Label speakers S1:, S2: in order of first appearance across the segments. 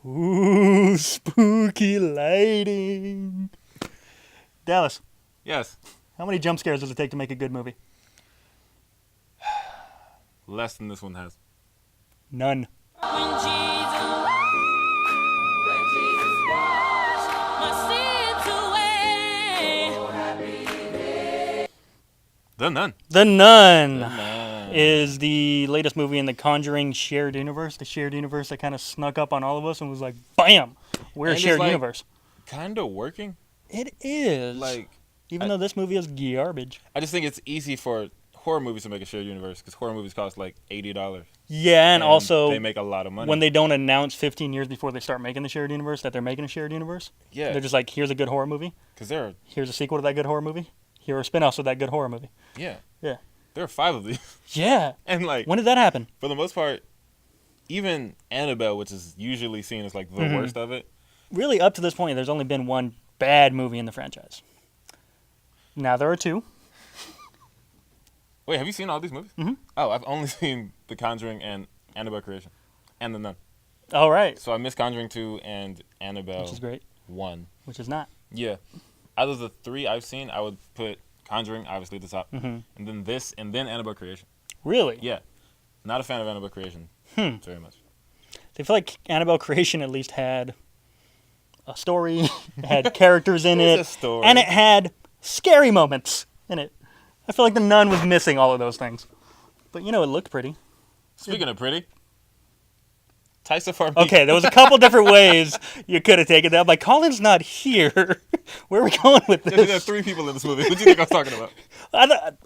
S1: Ooh, spooky lighting. Dallas,
S2: Yes.
S1: how many jump scares does it take to make a good movie?
S2: Less than this one has.
S1: None.
S2: The Nun.
S1: The Nun
S2: The Nun.
S1: is the latest movie in the Conjuring shared universe. The shared universe that kind of snuck up on all of us and was like, bam, we're a
S2: And
S1: shared
S2: it's, like,
S1: universe.
S2: Kind of working.
S1: It is.
S2: Like,
S1: Even though this movie is garbage.
S2: I just think it's easy for horror movies to make a shared universe because horror movies cost like $80.
S1: Yeah, and also
S2: they make a lot of money.
S1: when they don't announce 15 years before they start making the shared universe that they're making a shared universe.
S2: Yeah.
S1: They're just like, here's a good horror movie.
S2: Because there are,
S1: Here's a sequel to that good horror movie. Here are spin-offs of that good horror movie.
S2: yeah.
S1: Yeah.
S2: There are 5 of these.
S1: Yeah.
S2: And like,
S1: When did that happen?
S2: for the most part, even Annabelle, which is usually seen as like the worst of it.
S1: Really, up to this point, there's only been one bad movie in the franchise. Now there are 2.
S2: Wait, have you seen all these movies?
S1: Mhm.
S2: Oh, I've only seen The Conjuring and Annabelle Creation. And The Nun.
S1: All right.
S2: So I missed Conjuring 2 and Annabelle
S1: Which is great.
S2: 1.
S1: Which is not.
S2: Yeah. Out of the 3 I've seen, I would put Conjuring, obviously, at the top.
S1: Mhm.
S2: And then this, and then Annabelle Creation.
S1: Really?
S2: Yeah. Not a fan of Annabelle Creation very much.
S1: They feel like Annabelle Creation at least had a story, it had characters in
S2: There's
S1: it,
S2: a story.
S1: and it had scary moments in it. I feel like The Nun was missing all of those things. But it looked pretty.
S2: Speaking of pretty, Taissa Farmiga.
S1: Okay, there was a couple different ways you could have taken that. I'm like, Colin's not here. Where are we going with
S2: There are
S1: this?
S2: 3 people in this movie. What do you think I was talking about?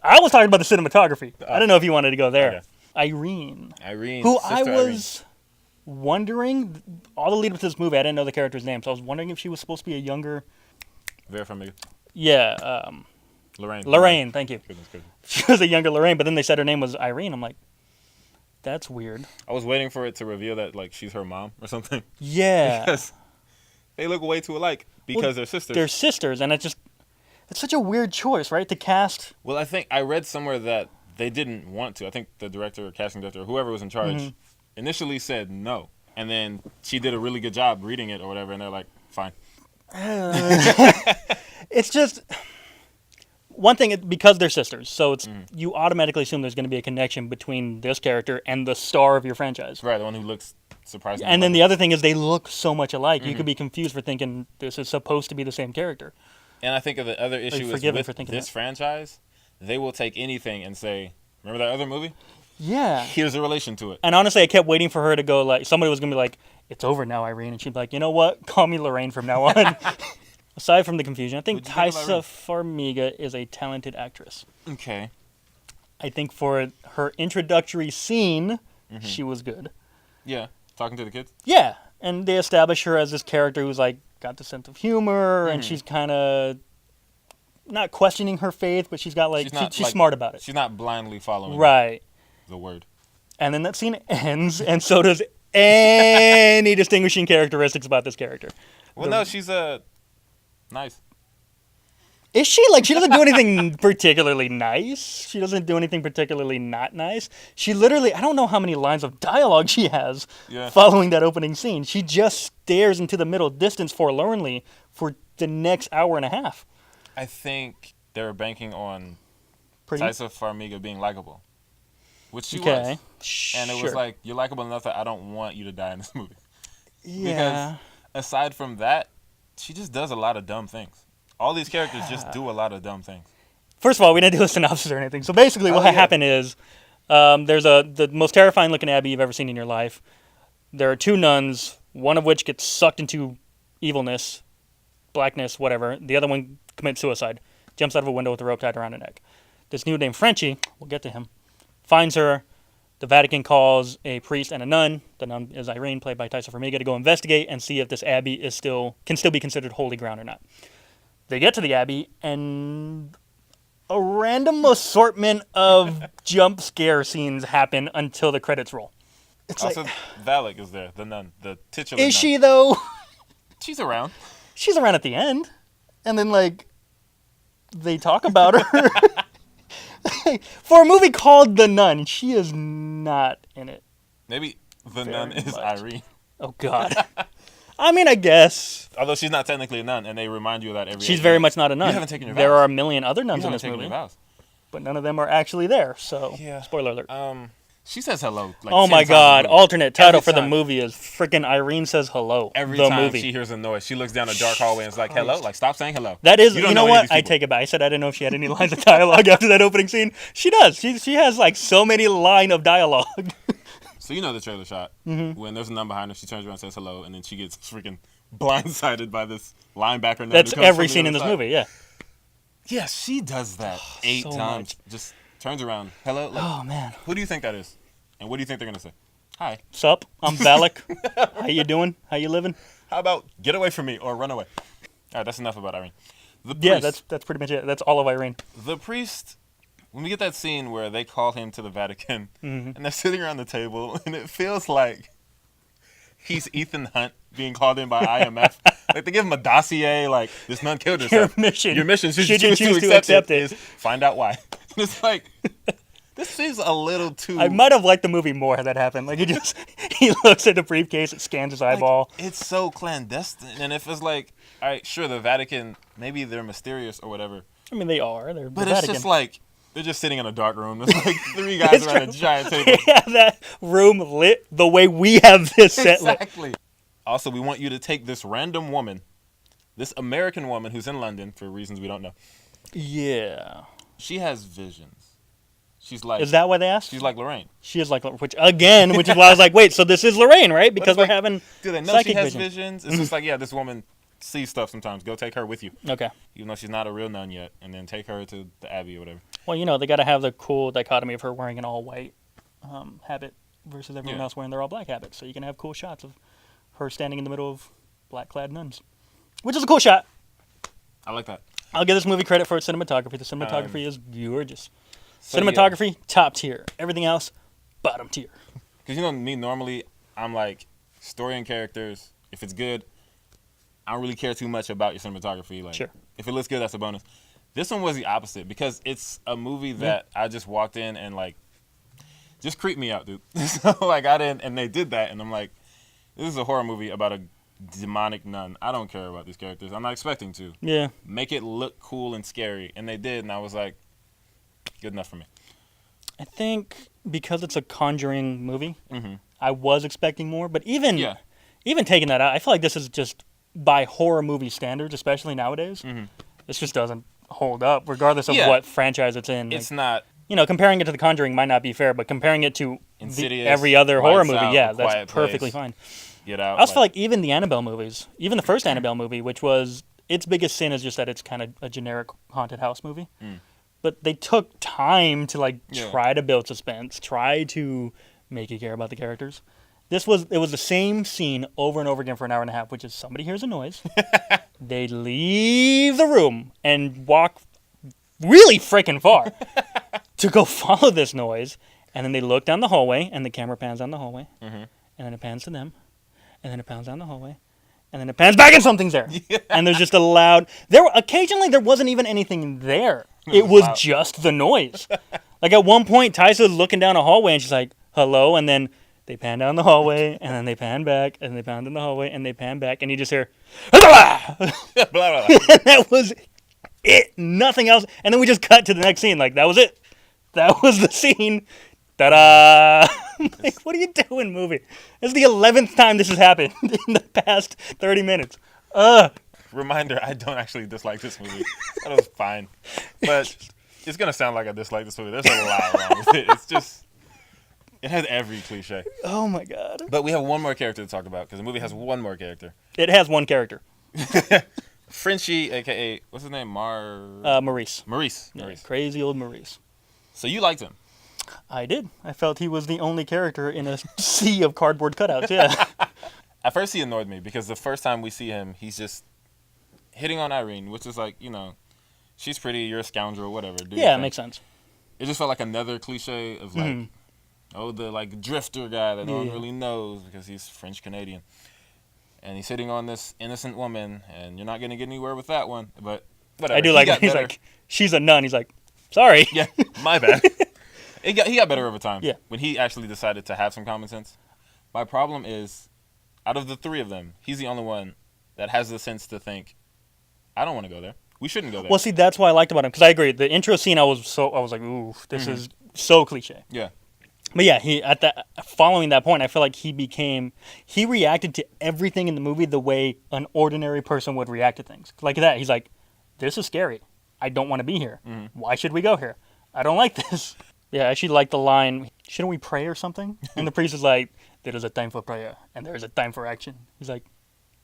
S1: I was talking about the cinematography. I don't know if you wanted to go there.
S2: Okay.
S1: Irene.
S2: Irene.
S1: Who I
S2: Sister
S1: was wondering, all the lead up to this movie, I didn't know the character's name, so I was wondering if she was supposed to be a younger...
S2: Vera Farmiga.
S1: Yeah,
S2: Lorraine.
S1: Lorraine, thank you.
S2: Goodness.
S1: She was a younger Lorraine, but then they said her name was Irene. I'm like, that's weird.
S2: I was waiting for it to reveal that like she's her mom or something.
S1: Yeah.
S2: Because they look way too alike because they're sisters.
S1: They're sisters, and it's such a weird choice, right, to cast...
S2: Well, I think I read somewhere that they didn't want to. I think the director or casting director or whoever was in charge initially said no. And then she did a really good job reading it or whatever, and they're like, fine.
S1: It's just... One thing, because they're sisters, so it's you automatically assume there's going to be a connection between this character and the star of your franchise.
S2: Right, the one who looks surprisingly
S1: And then
S2: like
S1: the other thing is they look so much alike. You could be confused for thinking this is supposed to be the same character.
S2: And I think the other issue is
S1: forgiven
S2: with
S1: for thinking
S2: this
S1: that.
S2: franchise, they will take anything and say, remember that other movie?
S1: Yeah.
S2: Here's a relation to it.
S1: And honestly, I kept waiting for her to go, like, somebody was going to be like, it's over now, Irene. And she'd be like, you know what? Call me Lorraine from now on. Aside from the confusion, I think
S2: What'd you think of
S1: Taissa Farmiga is a talented actress.
S2: Okay.
S1: I think for her introductory scene, she was good.
S2: Yeah. Talking to the kids?
S1: Yeah. And they establish her as this character who's, like, got the sense of humor, and she's kind of not questioning her faith, but she's got, like, she's smart about it.
S2: She's not blindly following
S1: Right.
S2: the word.
S1: And then that scene ends, and so does any distinguishing characteristics about this character.
S2: Well, no, she's nice.
S1: Is she? Like, she doesn't do anything particularly nice. She doesn't do anything particularly not nice. She literally, I don't know how many lines of dialogue she has following that opening scene. She just stares into the middle distance forlornly for the next hour and a half.
S2: I think they're banking on
S1: Pretty?
S2: Taissa Farmiga being likable, which she
S1: Okay.
S2: was. And it was like, you're likable enough that I don't want you to die in this movie.
S1: Yeah.
S2: Because aside from that, she just does a lot of dumb things. All these characters just do a lot of dumb things.
S1: First of all, we didn't do a synopsis or anything. So basically what happened is there's the most terrifying looking abbey you've ever seen in your life. There are 2 nuns, one of which gets sucked into evilness, blackness, whatever. The other one commits suicide, jumps out of a window with a rope tied around her neck. This dude named Frenchie, we'll get to him, finds her. The Vatican calls a priest and a nun. The nun is Irene, played by Taissa Farmiga, to go investigate and see if this abbey can still be considered holy ground or not. They get to the abbey, and a random assortment of jump scare scenes happen until the credits roll. It's
S2: Also,
S1: like,
S2: Valak is there, the nun, the titular
S1: is
S2: nun.
S1: she, though?
S2: She's around.
S1: She's around at the end. And then, like, they talk about her. For a movie called The Nun, she is not in it.
S2: Maybe the nun is
S1: much.
S2: Irene.
S1: Oh, God. I mean, I guess.
S2: Although she's not technically a nun, and they remind you of that every.
S1: She's very much not a nun.
S2: You haven't taken your vows.
S1: There are a million other nuns
S2: You
S1: in
S2: haven't
S1: this
S2: taken
S1: movie,
S2: your vows.
S1: but none of them are actually there. So,
S2: Yeah.
S1: spoiler alert.
S2: She says hello. Like
S1: Oh
S2: 10
S1: my
S2: times in the
S1: God!
S2: movie.
S1: Alternate title
S2: Every
S1: for the
S2: time.
S1: movie is freaking Irene says hello.
S2: Every
S1: the
S2: time
S1: movie.
S2: she hears a noise, she looks down a dark hallway and is like, "Hello!" Like, stop saying hello.
S1: That is,
S2: You don't
S1: you know
S2: any of
S1: what?
S2: these
S1: I
S2: people.
S1: take it back. I said I didn't know if she had any lines of dialogue after that opening scene. She does. She has like so many line of dialogue.
S2: So you know the trailer shot when there's a nun behind her. She turns around and says hello, and then she gets freaking blindsided by this linebacker. nun
S1: That's
S2: who comes
S1: every
S2: from the
S1: scene in
S2: other
S1: this
S2: side.
S1: movie. Yeah.
S2: Yeah, she does that 8
S1: so
S2: times.
S1: much.
S2: Just turns around. Hello. Like,
S1: Oh man.
S2: who do you think that is? And what do you think they're gonna say? Hi.
S1: Sup? I'm Valak. How you doing? How you living?
S2: How about get away from me or run away? All right, that's enough about Irene. The priest,
S1: Yeah, that's pretty much it. That's all of Irene.
S2: the priest. When we get that scene where they call him to the Vatican and they're sitting around the table, and it feels like he's Ethan Hunt being called in by IMF. Like they give him a dossier, like this nun killed herself. Your mission, should you choose to accept it, is find out why. And it's like this seems a little too.
S1: I might have liked the movie more had that happened. Like he looks at the briefcase, it scans his eyeball.
S2: Like, it's so clandestine, and if it's like, all right, sure, the Vatican, maybe they're mysterious or whatever,
S1: I mean, they are. They're
S2: but
S1: the
S2: it's
S1: Vatican.
S2: just like they're just sitting in a dark room. There's like 3 guys around a giant table.
S1: They have that room lit the way we have this set lit.
S2: Exactly. Also, we want you to take this random woman, this American woman who's in London for reasons we don't know.
S1: Yeah.
S2: She has visions. She's like.
S1: Is that why they asked?
S2: She's like Lorraine.
S1: She is like, which is why I was like, wait, so this is Lorraine, right? Because we're
S2: like,
S1: having
S2: Do they know
S1: psychic
S2: she has
S1: vision.
S2: visions? It's just like, yeah, this woman sees stuff sometimes. Go take her with you.
S1: Okay.
S2: Even though she's not a real nun yet. And then take her to the Abbey or whatever.
S1: Well, they got to have the cool dichotomy of her wearing an all-white habit versus everyone else wearing their all-black habit. So you can have cool shots of her standing in the middle of black-clad nuns, which is a cool shot.
S2: I like that.
S1: I'll give this movie credit for its cinematography. The cinematography is gorgeous.
S2: So,
S1: Cinematography, top tier. Everything else, bottom tier.
S2: Because you know me, normally I'm like, story and characters, if it's good, I don't really care too much about your cinematography. Like,
S1: Sure.
S2: If it looks good, that's a bonus. This one was the opposite because it's a movie that I just walked in and like, just creeped me out, dude. So like I didn't, and they did that, and I'm like, this is a horror movie about a demonic nun. I don't care about these characters. I'm not expecting to.
S1: Yeah.
S2: Make it look cool and scary, and they did, and I was like, good enough for me.
S1: I think because it's a Conjuring movie,
S2: Mm-hmm.
S1: I was expecting more. But even
S2: Yeah.
S1: taking that out, I feel like this is just by horror movie standards, especially nowadays.
S2: Mm-hmm.
S1: This just doesn't hold up, regardless of
S2: Yeah.
S1: what franchise it's in.
S2: It's not
S1: Comparing it to The Conjuring might not be fair, but comparing it to
S2: Insidious,
S1: every other horror
S2: Lights
S1: movie,
S2: Out,
S1: yeah,
S2: A Quiet
S1: that's perfectly
S2: Place.
S1: fine.
S2: Get Out.
S1: I also feel like even the Annabelle movies, even the first Annabelle movie, which was its biggest sin is just that it's kind of a generic haunted house movie. But they took time to try to build suspense, try to make you care about the characters. It was the same scene over and over again for an hour and a half, which is somebody hears a noise, they leave the room and walk really freaking far to go follow this noise, and then they look down the hallway, and the camera pans down the hallway, and then it pans to them, and then it pans down the hallway, and then it pans back and something's there. Yeah. And there's just a loud... Occasionally, there wasn't even anything there. It was
S2: loud.
S1: just the noise. Like, at one point, Tysa's looking down a hallway, and she's like, hello, and then they pan down the hallway, and then they pan back, and they pan down the hallway, and they pan back, and you just hear...
S2: blah, blah, blah.
S1: That was it. Nothing else. And then we just cut to the next scene. Like, that was it. That was the scene. Ta-da! Like, what are you doing, movie? This is the 11th time this has happened in the past 30 minutes.
S2: Reminder, I don't actually dislike this movie. That was fine. But it's going to sound like I dislike this movie. There's a lot wrong with it. It's just... It has every cliche.
S1: Oh, my God.
S2: But we have one more character to talk about, because the movie has one more character.
S1: It has one character.
S2: Frenchie, a.k.a. What's his name?
S1: Maurice.
S2: Maurice.
S1: Yeah,
S2: Maurice.
S1: crazy old Maurice.
S2: So you liked him.
S1: I did. I felt he was the only character in a sea of cardboard cutouts, yeah.
S2: At first, he annoyed me, because the first time we see him, he's just hitting on Irene, which is like, she's pretty, you're a scoundrel, whatever. Do your
S1: Yeah, it
S2: thing.
S1: makes sense.
S2: It just felt like another cliche of like, the drifter guy that no one really knows because he's French Canadian, and he's hitting on this innocent woman, and you're not gonna get anywhere with that one. But whatever.
S1: I do like it. He's like, she's a nun. He's like, sorry.
S2: yeah, my bad. He got better over time.
S1: Yeah.
S2: When he actually decided to have some common sense. My problem is, out of the three of them, he's the only one that has the sense to think, I don't want to go there. We shouldn't go there.
S1: Well, see, that's what I liked about him, because I agree. The intro scene, I was like, ooh, this is so cliche.
S2: Yeah.
S1: But yeah, following that point, I feel like he reacted to everything in the movie the way an ordinary person would react to things. Like that, he's like, this is scary. I don't want to be here. Why should we go here? I don't like this. Yeah, I actually like the line, shouldn't we pray or something? And the priest is like, there is a time for prayer and there is a time for action. He's like,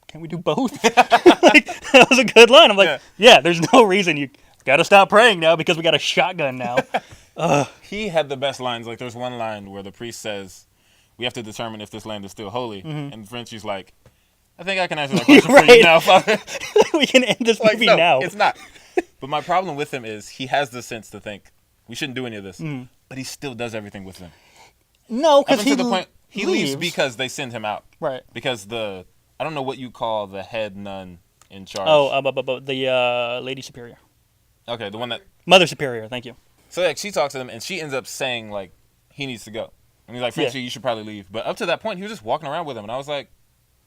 S1: can we do both? Like, that was a good line. I'm like, yeah, there's no reason you got to stop praying now because we got a shotgun now.
S2: He had the best lines. Like, there's one line where the priest says, we have to determine if this land is still holy. And Frenchie's like, I think I can answer that question for you now, Father.
S1: We can end this movie
S2: no,
S1: now.
S2: It's not. But my problem with him is he has the sense to think, we shouldn't do any of this. But he still does everything with them.
S1: No, because
S2: he leaves because they send him out.
S1: Right.
S2: Because I don't know what you call the head nun in charge.
S1: The Lady Superior.
S2: Okay, the one that...
S1: Mother Superior, thank you.
S2: So like, she talks to them, and she ends up saying, like, he needs to go. And he's like, Frenchie, you should probably leave. But up to that point, he was just walking around with him. And I was like,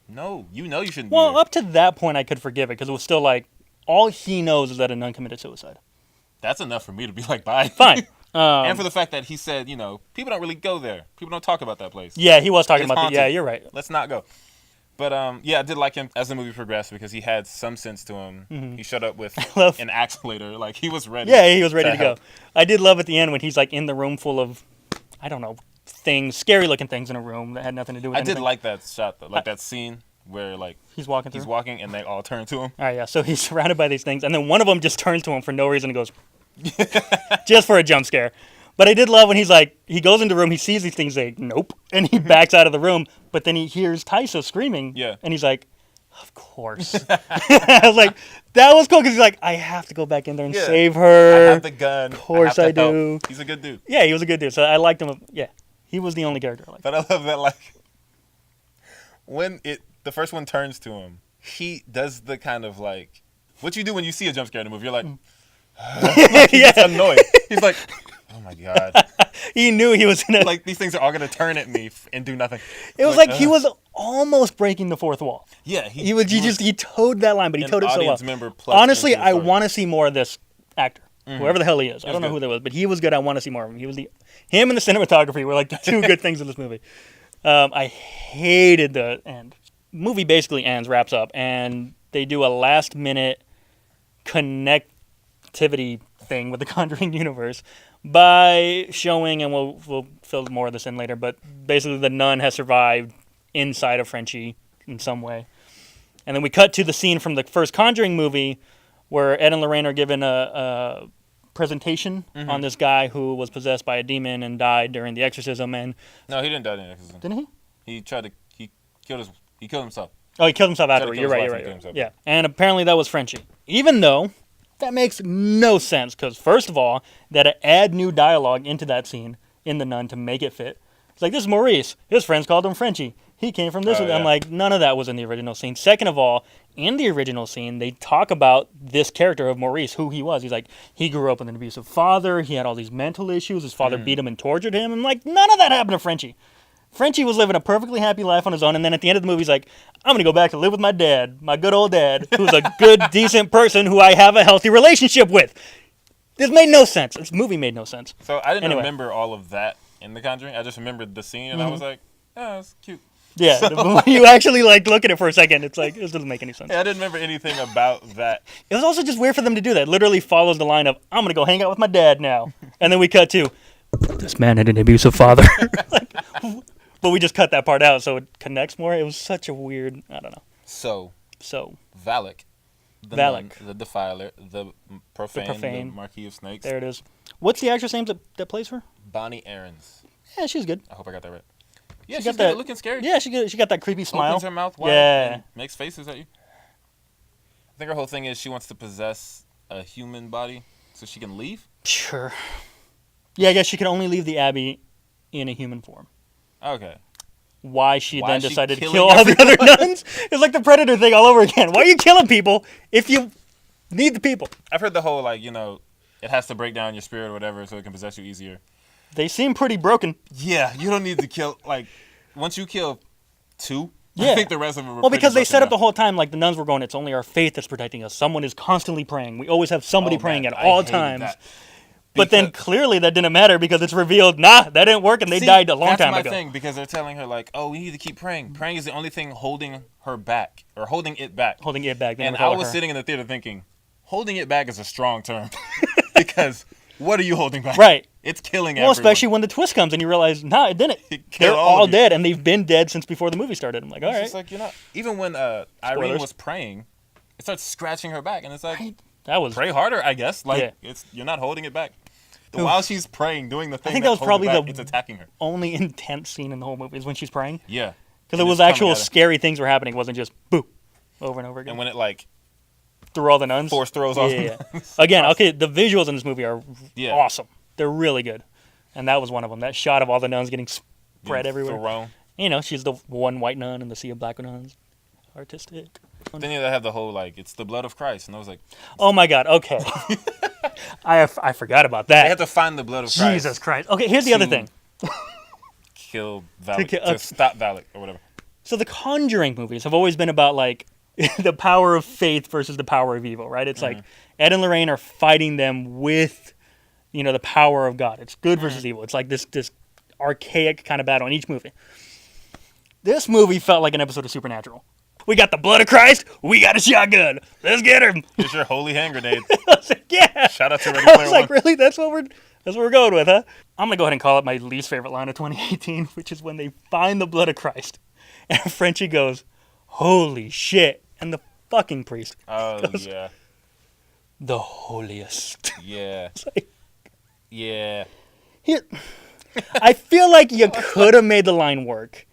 S2: no, you shouldn't be here.
S1: Well, up to that point, I could forgive it, because it was still like, all he knows is that a nun committed suicide.
S2: That's enough for me to be like, bye.
S1: Fine.
S2: And for the fact that he said, people don't really go there. People don't talk about that place.
S1: Yeah, he was talking about
S2: haunted.
S1: Yeah, you're right.
S2: Let's not go. But, I did like him as the movie progressed because he had some sense to him. He showed up with an axe later. Like, he was ready.
S1: Yeah, he was ready to go. I did love at the end when he's, like, in the room full of, I don't know, scary-looking things in a room that had nothing to do with anything.
S2: I did like that shot, though. Like, that scene where, like,
S1: he's walking
S2: and they all turn to him.
S1: All right, yeah. So he's surrounded by these things, and then one of them just turns to him for no reason and goes, just for a jump scare. But I did love when he's like, he goes into the room, he sees these things, like, nope, and he backs out of the room, but then he hears Tyso screaming, and he's like, of course. I was like, that was cool, because he's like, I have to go back in there and save her.
S2: I have the gun.
S1: Of course I do.
S2: Help. He's a good dude.
S1: Yeah, he was a good dude, so I liked him. Yeah, he was the only character I liked.
S2: But I love that, like, when the first one turns to him, he does the kind of, like, what you do when you see a jump scare in a movie. You're like, like he gets annoyed. He's like, oh my God.
S1: He knew he was gonna...
S2: Like, these things are all going to turn at me and do nothing.
S1: It was like he was almost breaking the fourth wall.
S2: Yeah.
S1: He towed that line, but he towed it so well.
S2: Member plus
S1: honestly, I want to see more of this actor. Whoever the hell he is. I don't know who that was, but he was good. I want to see more of him. Him and the cinematography were like the two good things in this movie. I hated the end. Movie basically wraps up, and they do a last-minute connectivity thing with the Conjuring universe by showing, and we'll fill more of this in later, but basically the nun has survived inside of Frenchie in some way. And then we cut to the scene from the first Conjuring movie where Ed and Lorraine are given a presentation on this guy who was possessed by a demon and died during the exorcism. And
S2: no, he didn't die during the exorcism.
S1: Didn't he?
S2: He killed himself.
S1: Oh, he killed himself afterward. You're right. Yeah. And apparently that was Frenchie. Even though that makes no sense, because first of all, that add new dialogue into that scene in The Nun to make it fit. It's like, this is Maurice. His friends called him Frenchie. He came from this. I'm like, none of that was in the original scene. Second of all, in the original scene, they talk about this character of Maurice, who he was. He's like, he grew up with an abusive father. He had all these mental issues. His father beat him and tortured him. I'm like, none of that happened to Frenchie. Frenchie was living a perfectly happy life on his own, and then at the end of the movie, he's like, I'm going to go back to live with my dad, my good old dad, who's a good, decent person who I have a healthy relationship with. This made no sense. This movie made no sense.
S2: So I didn't remember all of that in The Conjuring. I just remembered the scene, and I was like, oh, it's cute.
S1: Yeah, so, you actually look at it for a second. It's like, this doesn't make any sense.
S2: Yeah, I didn't remember anything about that.
S1: It was also just weird for them to do that. It literally follows the line of, I'm going to go hang out with my dad now. And then we cut to, this man had an abusive father. But we just cut that part out so it connects more. It was such a weird, I don't know. So.
S2: Valak.
S1: Valak.
S2: The Defiler, the Profane, the Marquis of Snakes.
S1: There it is. What's the actress name that plays her?
S2: Bonnie Aarons.
S1: Yeah, she's good.
S2: I hope I got that right. Yeah, she's
S1: got
S2: good,
S1: that,
S2: looking scary.
S1: Yeah, she got that creepy smile.
S2: Opens her mouth wide and makes faces at you. I think her whole thing is she wants to possess a human body so she can leave.
S1: Sure. Yeah, I guess she can only leave the Abbey in a human form.
S2: Okay.
S1: Why she then decided to kill all the other nuns? It's like the Predator thing all over again. Why are you killing people if you need the people?
S2: I've heard the whole, it has to break down your spirit or whatever so it can possess you easier.
S1: They seem pretty broken.
S2: Yeah, you don't need to kill, once you kill 2,
S1: Yeah.
S2: I think the rest of them were
S1: Well, because they
S2: pretty
S1: set up the
S2: broken
S1: whole time, like, the nuns were going, it's only our faith that's protecting us. Someone is constantly praying. We always have somebody
S2: down.
S1: praying
S2: Man,
S1: at
S2: I
S1: all
S2: hated
S1: times.
S2: that.
S1: But then clearly that didn't matter because it's revealed, that didn't work and they died a long time
S2: That's
S1: ago.
S2: my thing, because they're telling her, like, oh, we need to keep praying. Praying is the only thing holding her back, or holding it back.
S1: Holding it back.
S2: And I was sitting in the theater thinking, holding it back is a strong term. Because what are you holding back?
S1: Right.
S2: It's killing
S1: Well,
S2: everyone.
S1: especially when the twist comes and you realize, it didn't. They're all dead and they've been dead since before the movie started. I'm like, all right.
S2: It's like, you're not. Even when Irene was praying, it starts scratching her back, and it's like,
S1: That was
S2: pray harder, I guess. Like, you're not holding it back. While she's praying, doing the thing,
S1: I think that was probably
S2: it's attacking her.
S1: only intense scene in the whole movie is when she's praying.
S2: Yeah.
S1: Because it was actual scary things were happening. It wasn't just boo over and over again.
S2: And when it like
S1: through all the nuns.
S2: Force throws off.
S1: Yeah. Again, okay, the visuals in this movie are awesome. They're really good. And that was one of them. That shot of all the nuns getting spread everywhere.
S2: Thrown.
S1: You know, she's the one white nun in the sea of black nuns. Artistic.
S2: Then you have the whole, like, it's the blood of Christ. And I was like,
S1: oh my God, okay. I forgot about that.
S2: They have to find the blood of Christ.
S1: Jesus Christ. Okay, here's the other thing.
S2: Kill Valak. To stop Valak or whatever.
S1: So the Conjuring movies have always been about, like, the power of faith versus the power of evil, right? It's like Ed and Lorraine are fighting them with, the power of God. It's good versus evil. It's like this archaic kind of battle in each movie. This movie felt like an episode of Supernatural. We got the blood of Christ. We got a shotgun. Let's get him.
S2: Here's your holy hand grenade.
S1: I was like, yeah.
S2: Shout out to Ready Player One.
S1: I was like, really? That's what we're going with, huh? I'm gonna go ahead and call it my least favorite line of 2018, which is when they find the blood of Christ, and Frenchie goes, "Holy shit!" and the fucking priest goes, "The holiest."
S2: Yeah.
S1: It's like,
S2: yeah.
S1: I feel like you could have made the line work,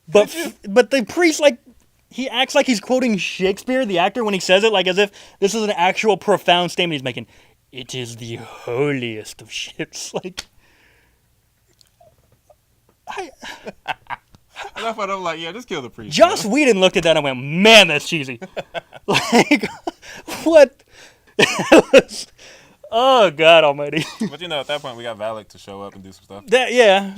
S1: but the priest, like, he acts like he's quoting Shakespeare, the actor, when he says it, like as if this is an actual profound statement he's making. It is the holiest of shits. Like,
S2: Enough of them, like, just kill the priest.
S1: Joss Whedon looked at that and went, "Man, that's cheesy." Like, what? Oh God Almighty!
S2: But at that point, we got Valak to show up and do some stuff.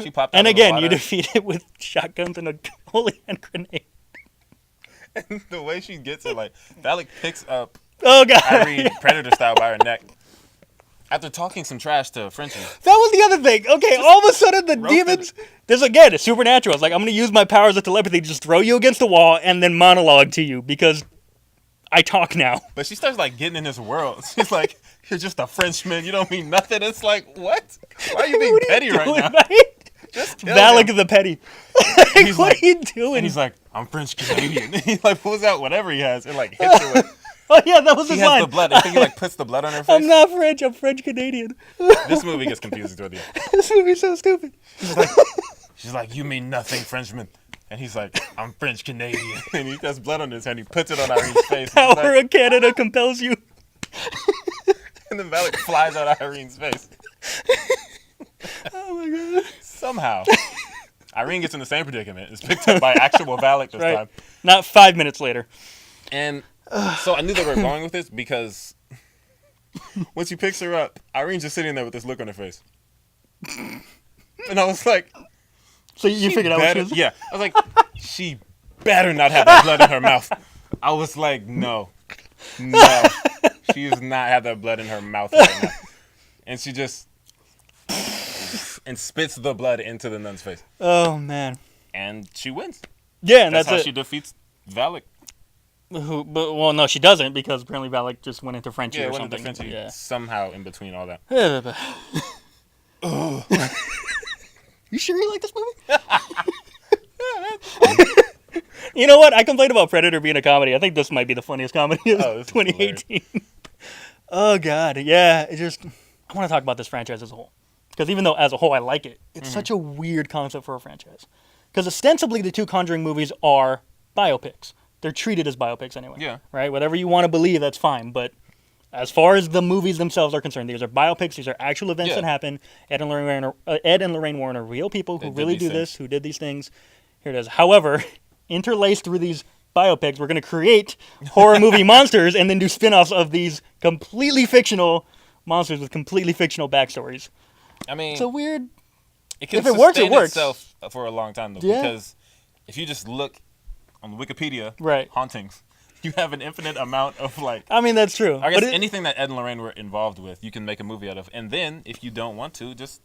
S1: She
S2: popped out
S1: and
S2: of the
S1: again,
S2: water.
S1: you defeat it with shotguns and a holy hand grenade.
S2: And the way she gets it, like, Valak picks up
S1: Oh God!
S2: Irene Predator style by her neck after talking some trash to Frenchie.
S1: That was the other thing. Okay, all of a sudden the demons. This again, it's supernatural. It's like, I'm going to use my powers of telepathy to just throw you against the wall and then monologue to you because I talk now.
S2: But she starts, like, getting in this world. She's like, "You're just a Frenchman. You don't mean nothing." It's like, what? Why are you being petty right now?
S1: Right?
S2: Just kill
S1: Valak
S2: him.
S1: the petty.
S2: He's
S1: what
S2: like,
S1: are you doing?
S2: And he's like, "I'm French Canadian." He like pulls out whatever he has and like hits her with.
S1: Oh yeah, that was his
S2: He has
S1: line.
S2: the blood. I think he like puts the blood on her face.
S1: I'm not French. I'm French Canadian.
S2: This movie gets confusing toward the end.
S1: This movie's so stupid.
S2: She's like, "You mean nothing, Frenchman." And he's like, "I'm French Canadian." And he has blood on his hand. He puts it on Irene's face.
S1: Power
S2: Like,
S1: of Canada compels you.
S2: and then Valak flies out of Irene's face.
S1: Oh my God.
S2: Somehow, Irene gets in the same predicament. It's picked up by actual Valak this time.
S1: Not 5 minutes later.
S2: And so I knew they were going with this because when she picks her up, Irene's just sitting there with this look on her face. And I was like,
S1: So you figured out what she was?
S2: yeah. I was like, she better not have that blood in her mouth. I was like, no. She does not have that blood in her mouth right now. And she just and spits the blood into the nun's face.
S1: Oh man.
S2: And she wins.
S1: Yeah, and
S2: That's how
S1: it.
S2: she defeats Valak.
S1: Well, no, she doesn't because apparently Valak just went into Frenchie or
S2: Went
S1: something.
S2: into Frenchie
S1: Yeah.
S2: somehow in between all that.
S1: You sure you like this movie? You know what? I complained about Predator being a comedy. I think this might be the funniest comedy of 2018. Oh God, yeah. I want to talk about this franchise as a whole because even though as a whole I like it, it's such a weird concept for a franchise. Because ostensibly the two Conjuring movies are biopics. They're treated as biopics anyway.
S2: Yeah.
S1: Right? Whatever you want to believe, that's fine. But as far as the movies themselves are concerned, these are biopics. These are actual events that happen. Ed and Lorraine Warren are real people who really do this, who did these things. Here it is. However, interlaced through these biopics, we're going to create horror movie monsters and then do spin-offs of these completely fictional monsters with completely fictional backstories.
S2: I mean,
S1: it's a weird...
S2: It can
S1: if it works, it works.
S2: itself for a long time, though,
S1: Yeah.
S2: because if you just look on Wikipedia,
S1: Right.
S2: hauntings. You have an infinite amount of like.
S1: I mean, that's true.
S2: I guess anything that Ed and Lorraine were involved with, you can make a movie out of. And then, if you don't want to, just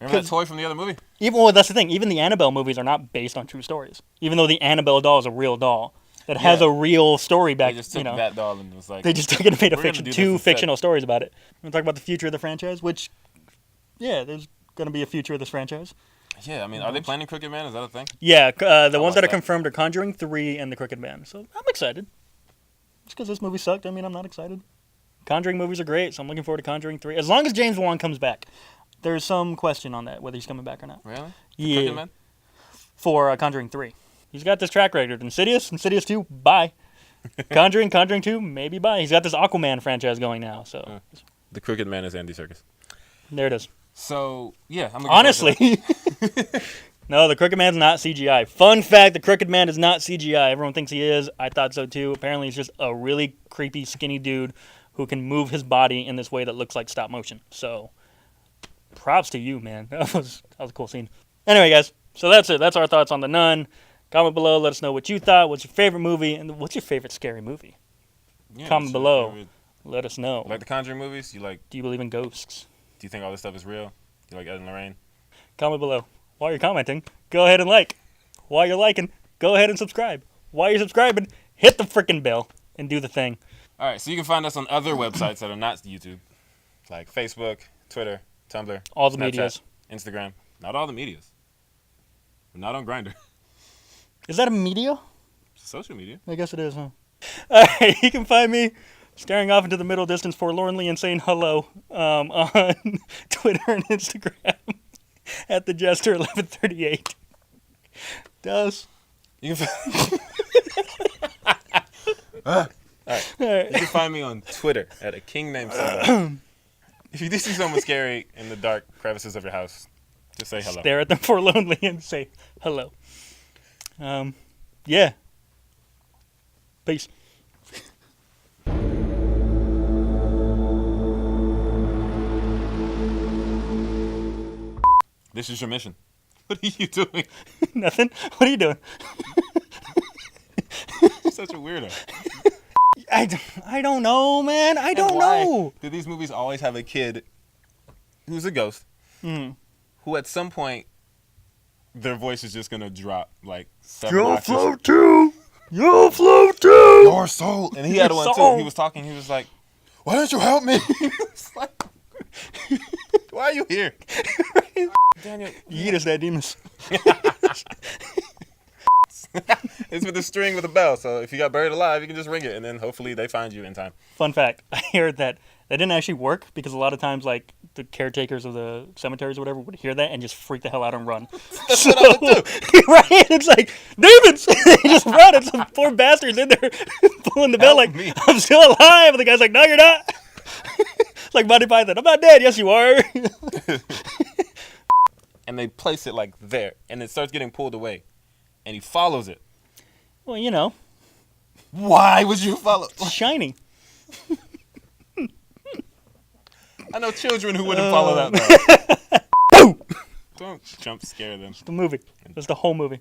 S2: remember that toy from the other movie.
S1: That's the thing. Even the Annabelle movies are not based on true stories. Even though the Annabelle doll is a real doll that has a real story back.
S2: They just took that doll and was like.
S1: They just took it and made two fictional stories about it. We're gonna talk about the future of the franchise, which, there's gonna be a future of this franchise.
S2: Yeah, I mean, are they planning Crooked Man? Is that a thing?
S1: Yeah, the ones that are confirmed are Conjuring 3 and The Crooked Man. So I'm excited. Just because this movie sucked, I mean, I'm not excited. Conjuring movies are great, so I'm looking forward to Conjuring 3. As long as James Wan comes back. There's some question on that, whether he's coming back or not.
S2: Really?
S1: Yeah.
S2: Crooked Man?
S1: For Conjuring 3. He's got this track record. Insidious 2, bye. Conjuring 2, maybe bye. He's got this Aquaman franchise going now, so.
S2: The Crooked Man is Andy Serkis.
S1: There it is.
S2: So, yeah. I'm
S1: Honestly. No, the Crooked Man's not CGI. Fun fact, the Crooked Man is not CGI. Everyone thinks he is. I thought so too. Apparently he's just a really creepy, skinny dude who can move his body in this way that looks like stop motion. So, props to you, man. That was a cool scene. Anyway, guys, so that's it. That's our thoughts on The Nun. Comment below. Let us know what you thought. What's your favorite movie? And what's your favorite scary movie?
S2: Yeah,
S1: Comment below. Let us know.
S2: Like the Conjuring movies? Do
S1: you believe in ghosts?
S2: Do you think all this stuff is real? Do you like Ed and Lorraine?
S1: Comment below. While you're commenting, go ahead and like. While you're liking, go ahead and subscribe. While you're subscribing, hit the freaking bell and do the thing.
S2: All right, so you can find us on other websites that are not YouTube, like Facebook, Twitter, Tumblr,
S1: all the
S2: Snapchat,
S1: medias,
S2: Instagram. Not all the medias. We're not on Grindr.
S1: Is that a media?
S2: It's social media.
S1: I guess it is, huh? All right, you can find me staring off into the middle distance forlornly and saying hello on Twitter and Instagram at thejester1138. Does.
S2: You can All right. You can find me on Twitter at a king named somebody. If you do see someone scary in the dark crevices of your house, just say hello.
S1: Stare at them forlornly and say hello. Yeah. Peace.
S2: This is your mission. What are you doing?
S1: Nothing. What are you doing?
S2: You're such a weirdo.
S1: I don't know, man. I don't know.
S2: Do these movies always have a kid who's a ghost, who at some point their voice is just gonna drop like 7 octaves.
S1: You'll float too. You'll float too.
S2: Your soul. And he had one too. He was talking. He was like, "Why don't you help me?" It's like, why are you here? Daniel,
S1: Yeet us that demons.
S2: It's with a string with a bell, so if you got buried alive, you can just ring it, and then hopefully they find you in time.
S1: Fun fact, I heard that didn't actually work because a lot of times, like, the caretakers of the cemeteries or whatever would hear that and just freak the hell out and run.
S2: That's what I would do.
S1: Right? It's like, demons! They just run, and some poor bastards in there pulling the bell like,
S2: me.
S1: I'm still alive! And the guy's like, no, you're not! It's like Monty Python, I'm not dead, yes you are!
S2: And they place it like there, and it starts getting pulled away, and he follows it.
S1: Well, you know.
S2: Why would you follow?
S1: It's shiny.
S2: I know children who wouldn't follow that. Don't jump scare them.
S1: It's the movie. It's the whole movie.